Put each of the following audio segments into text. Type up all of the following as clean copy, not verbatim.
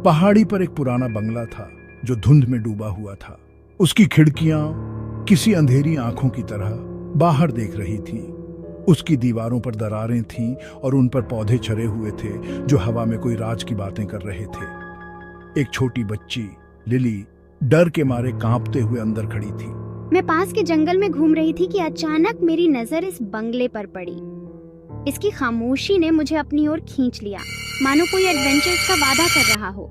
पहाड़ी पर एक पुराना बंगला था जो धुंध में डूबा हुआ था। उसकी खिड़कियां किसी अंधेरी आंखों की तरह बाहर देख रही थीं। उसकी दीवारों पर दरारें थीं और उन पर पौधे छरे हुए थे जो हवा में कोई राज की बातें कर रहे थे। एक छोटी बच्ची लिली डर के मारे कांपते हुए अंदर खड़ी थी। मैं पास के जंगल में घूम रही थी कि अचानक मेरी नजर इस बंगले पर पड़ी। इसकी खामोशी ने मुझे अपनी ओर खींच लिया, मानो कोई एडवेंचर का वादा कर रहा हो।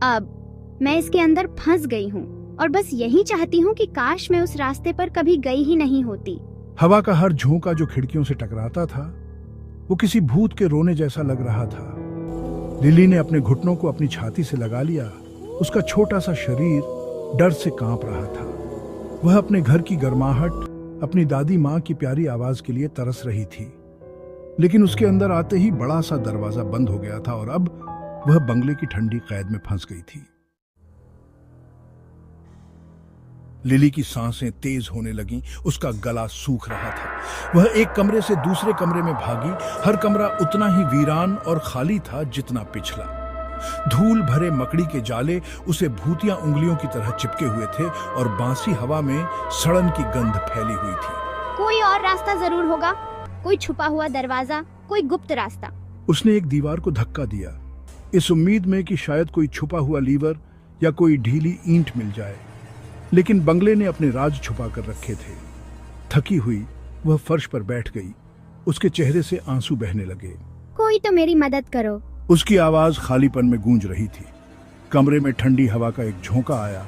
अब मैं इसके अंदर फंस गई हूँ और बस यही चाहती हूँ कि काश मैं उस रास्ते पर कभी गई ही नहीं होती। हवा का हर झोंका जो खिड़कियों से टकराता था वो किसी भूत के रोने जैसा लग रहा था। लिली ने अपने घुटनों को अपनी छाती से लगा लिया। उसका छोटा सा शरीर डर से कांप रहा था। वह अपने घर की गर्माहट, अपनी दादी माँ की प्यारी आवाज के लिए तरस रही थी। लेकिन उसके अंदर आते ही बड़ा सा दरवाजा बंद हो गया था और अब वह बंगले की ठंडी कैद में फंस गई थी। लिली की सांसें तेज होने लगीं, उसका गला सूख रहा था। वह एक कमरे से दूसरे कमरे में भागी। हर कमरा उतना ही वीरान और खाली था जितना पिछला। धूल भरे मकड़ी के जाले उसे भूतिया उंगलियों की तरह चिपके हुए थे और बांसी हवा में सड़न की गंध फैली हुई थी। कोई और रास्ता जरूर होगा, कोई छुपा हुआ दरवाजा, कोई गुप्त रास्ता। उसने एक दीवार को धक्का दिया, इस उम्मीद में कि शायद कोई छुपा हुआ लीवर या कोई ढीली ईंट मिल जाए। लेकिन बंगले ने अपने राज छुपा कर रखे थे। थकी हुई वह फर्श पर बैठ गई। उसके चेहरे से आंसू बहने लगे। कोई तो मेरी मदद करो। उसकी आवाज खालीपन में गूंज रही थी। कमरे में ठंडी हवा का एक झोंका आया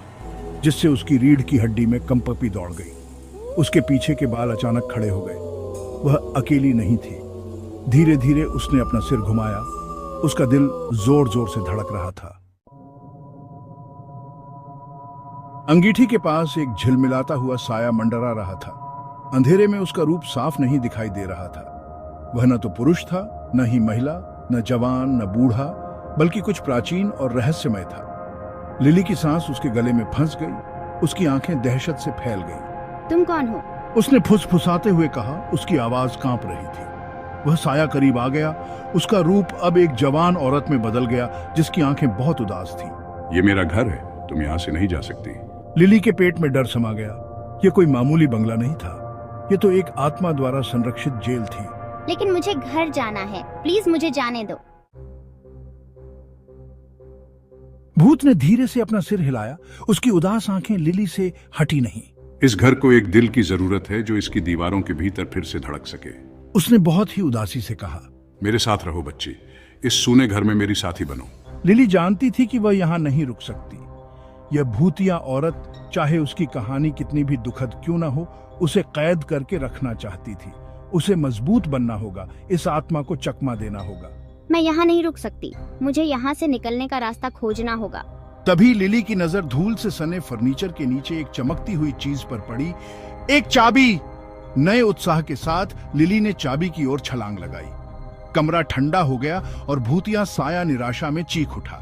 जिससे उसकी रीढ़ की हड्डी में कंपपी दौड़ गई। उसके पीछे के बाल अचानक खड़े हो गए। वह अकेली नहीं थी। धीरे धीरे उसने अपना सिर घुमाया। उसका दिल जोर जोर से धड़क रहा था। अंगीठी के पास एक झिलमिलाता हुआ साया मंडरा रहा था। अंधेरे में उसका रूप साफ नहीं दिखाई दे रहा था। वह न तो पुरुष था, न ही महिला, न जवान, न बूढ़ा, बल्कि कुछ प्राचीन और रहस्यमय था। लिली की सांस उसके गले में फंस गई। उसकी आंखें दहशत से फैल गईं। तुम कौन हो? उसने फुसफुसाते हुए कहा। उसकी आवाज कांप रही थी। वह साया करीब आ गया। उसका रूप अब एक जवान औरत में बदल गया जिसकी आंखें बहुत उदास थीं। ये मेरा घर है, तुम यहाँ से नहीं जा सकती। लिली के पेट में डर समा गया। यह कोई मामूली बंगला नहीं था, यह तो एक आत्मा द्वारा संरक्षित जेल थी। लेकिन मुझे घर जाना है, प्लीज मुझे जाने दो। भूत ने धीरे से अपना सिर हिलाया। उसकी उदास आंखें लिली से हटी नहीं। इस घर को एक दिल की जरूरत है जो इसकी दीवारों के भीतर फिर से धड़क सके। उसने बहुत ही उदासी से कहा। मेरे साथ रहो बच्ची, इस सूने घर में मेरी साथी बनो। लिली जानती थी कि वह यहाँ नहीं रुक सकती। यह भूतिया औरत, चाहे उसकी कहानी कितनी भी दुखद क्यों न हो, उसे कैद करके रखना चाहती थी। उसे मजबूत बनना होगा, इस आत्मा को चकमा देना होगा। मैं यहाँ नहीं रुक सकती, मुझे यहाँ से निकलने का रास्ता खोजना होगा। तभी लिली की नजर धूल से सने फर्नीचर के नीचे एक चमकती हुई चीज पर पड़ी। एक चाबी। नए उत्साह के साथ लिली ने चाबी की ओर छलांग लगाई। कमरा ठंडा हो गया और भूतिया साया निराशा में चीख उठा।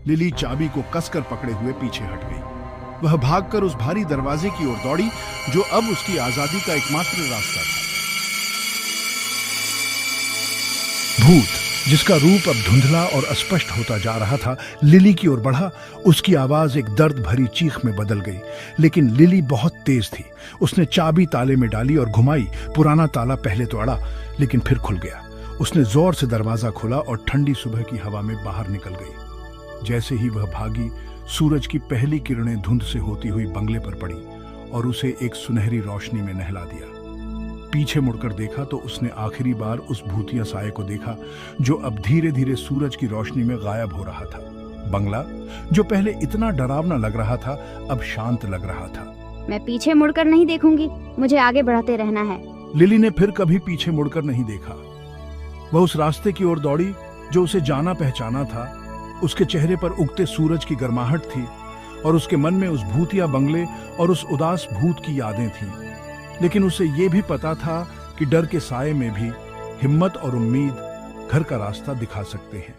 लिली चाबी को कसकर पकड़े हुए पीछे हट गई। वह भागकर उस भारी दरवाजे की ओर दौड़ी जो अब उसकी आजादी का एकमात्र रास्ता था। भूत, जिसका रूप अब धुंधला और अस्पष्ट होता जा रहा था, लिली की ओर बढ़ा। उसकी आवाज एक दर्द भरी चीख में बदल गई। लेकिन लिली बहुत तेज थी। उसने चाबी ताले में डाली और घुमाई। पुराना ताला पहले तो अड़ा, लेकिन फिर खुल गया। उसने जोर से दरवाजा खोला और ठंडी सुबह की हवा में बाहर निकल गई। जैसे ही वह भागी, सूरज की पहली किरणें धुंध से होती हुई बंगले पर पड़ी और उसे एक सुनहरी रोशनी में नहला दिया। पीछे मुड़कर देखा तो उसने आखिरी बार उस भूतिया साये को देखा जो अब धीरे धीरे सूरज की रोशनी में गायब हो रहा था। बंगला, जो पहले इतना डरावना लग रहा था, अब शांत लग रहा था। मैं पीछे मुड़कर नहीं देखूंगी, मुझे आगे बढ़ते रहना है। लिली ने फिर कभी पीछे मुड़कर नहीं देखा। वह उस रास्ते की ओर दौड़ी जो उसे जाना पहचाना था। उसके चेहरे पर उगते सूरज की गर्माहट थी और उसके मन में उस भूतिया बंगले और उस उदास भूत की यादें थीं। लेकिन उसे ये भी पता था कि डर के साये में भी हिम्मत और उम्मीद घर का रास्ता दिखा सकते हैं।